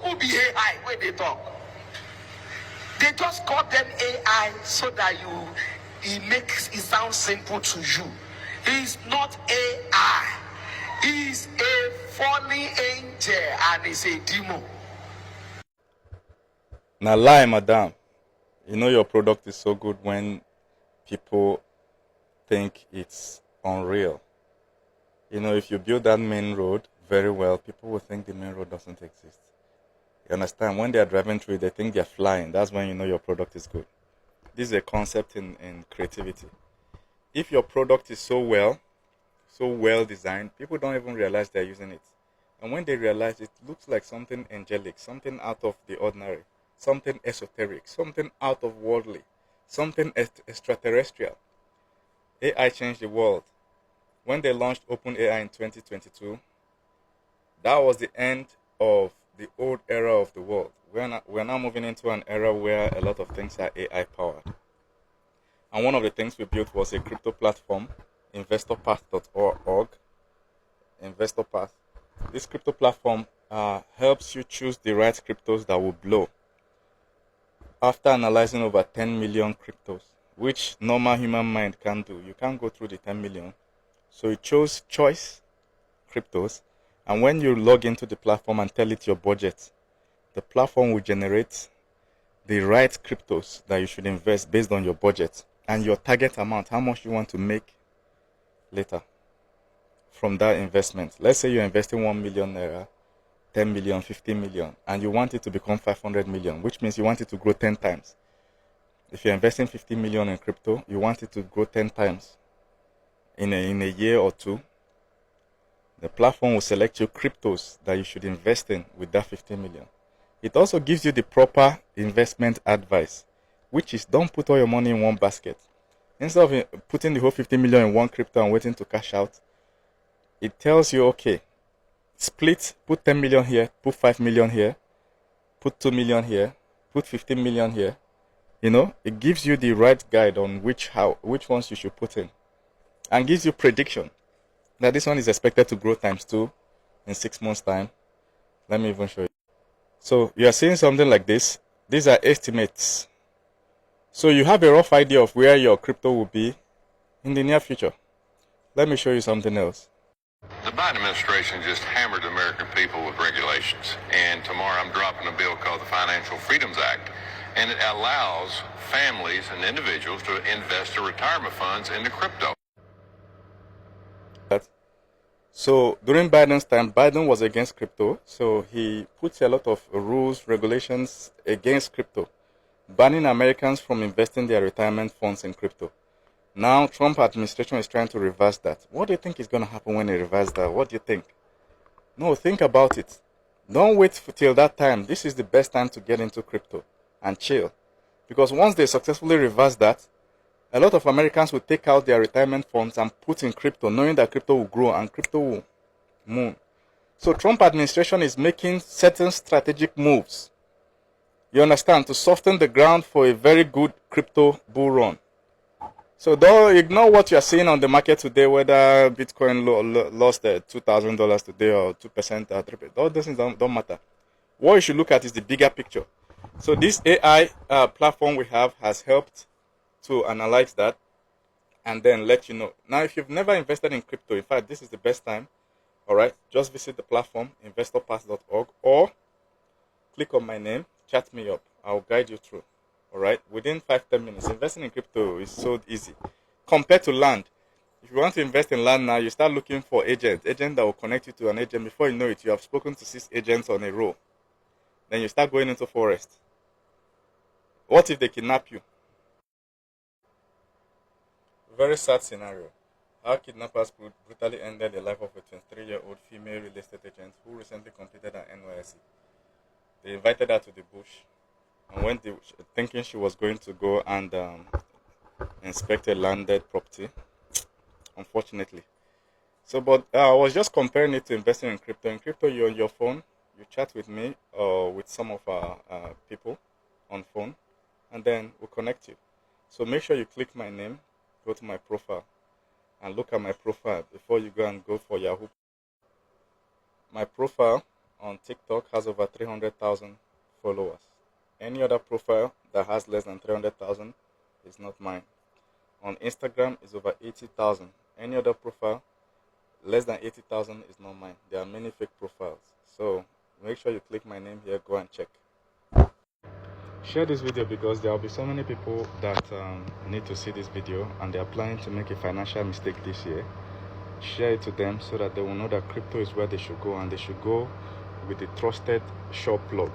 Who be AI when they talk? They just call them AI so that it makes it sound simple to you. He's not AI. He's a fallen angel and he's a demon. Now lie, madam. You know your product is so good when people think it's unreal. You know, if you build that main road very well, people will think the main road doesn't exist. You understand? When they are driving through it, they think they're flying. That's when you know your product is good. This is a concept in creativity. If your product is so well designed, people don't even realize they're using it. And when they realize, it looks like something angelic, something out of the ordinary, something esoteric, something out of worldly, something extraterrestrial. AI changed the world. When they launched OpenAI in 2022, that was the end of the old era of the world. We're now moving into an era where a lot of things are AI powered. And one of the things we built was a crypto platform, investorpath.org. InvestorPath. This crypto platform helps you choose the right cryptos that will blow. After analyzing over 10 million cryptos, which normal human mind can do, you can't go through the 10 million. So you chose choice cryptos, and when you log into the platform and tell it your budget, the platform will generate the right cryptos that you should invest based on your budget and your target amount, how much you want to make later from that investment. Let's say you're investing 1 million naira, 10 million, 15 million, and you want it to become 500 million, which means you want it to grow 10 times. If you're investing 50 million in crypto, you want it to grow 10 times in a year or two. The platform will select your cryptos that you should invest in with that 50 million. It also gives you the proper investment advice, which is don't put all your money in one basket. Instead of putting the whole 50 million in one crypto and waiting to cash out, it tells you, okay, split, put 10 million here, put 5 million here, put 2 million here, put 15 million here. You know, it gives you the right guide on which ones you should put in, and gives you prediction that this one is expected to grow times 2 in 6 months time. Let me even show you. So you are seeing something like this. These are estimates. So you have a rough idea of where your crypto will be in the near future. Let me show you something else. The Biden administration just hammered the American people with regulations. And tomorrow I'm dropping a bill called the Financial Freedoms Act. And it allows families and individuals to invest their retirement funds into crypto. So during Biden's time, Biden was against crypto. So he puts a lot of rules, regulations against crypto, banning Americans from investing their retirement funds in crypto. Now, Trump administration is trying to reverse that. What do you think is going to happen when they reverse that? What do you think? No, think about it. Don't wait till that time. This is the best time to get into crypto and chill. Because once they successfully reverse that, a lot of Americans will take out their retirement funds and put in crypto, knowing that crypto will grow and crypto will move. So Trump administration is making certain strategic moves, you understand, to soften the ground for a very good crypto bull run. So don't ignore what you're seeing on the market today, whether Bitcoin lost $2,000 today or 2% or 3%. All those things don't matter. What you should look at is the bigger picture. So this AI platform we have has helped to analyze that and then let you know. Now, if you've never invested in crypto, in fact, this is the best time. All right, just visit the platform, investorpath.org, or click on my name, chat me up. I'll guide you through. All right, within 5-10 minutes, investing in crypto is so easy compared to land. If you want to invest in land now, you start looking for agent that will connect you to an agent. Before you know it, you have spoken to 6 agents on a row. Then you start going into forest. What if they kidnap you? Very sad scenario. How kidnappers brutally ended the life of a 23-year-old female real estate agent who recently completed her NYSC. They invited her to the bush, and when thinking she was going to go and inspect a landed property, unfortunately. So, but I was just comparing it to investing in crypto. In crypto, you're on your phone, you chat with me or with some of our people on phone, and then we'll connect you. So make sure you click my name, go to my profile, and look at my profile before you go and go for Yahoo. My profile on TikTok has over 300,000 followers. Any other profile that has less than 300,000 is not mine. On Instagram is over 80,000. Any other profile less than 80,000 is not mine. There are many fake profiles. So make sure you click my name here, go and check. Share this video because there will be so many people that need to see this video and they are planning to make a financial mistake this year. Share it to them so that they will know that crypto is where they should go, and they should go with a trusted, sure plug.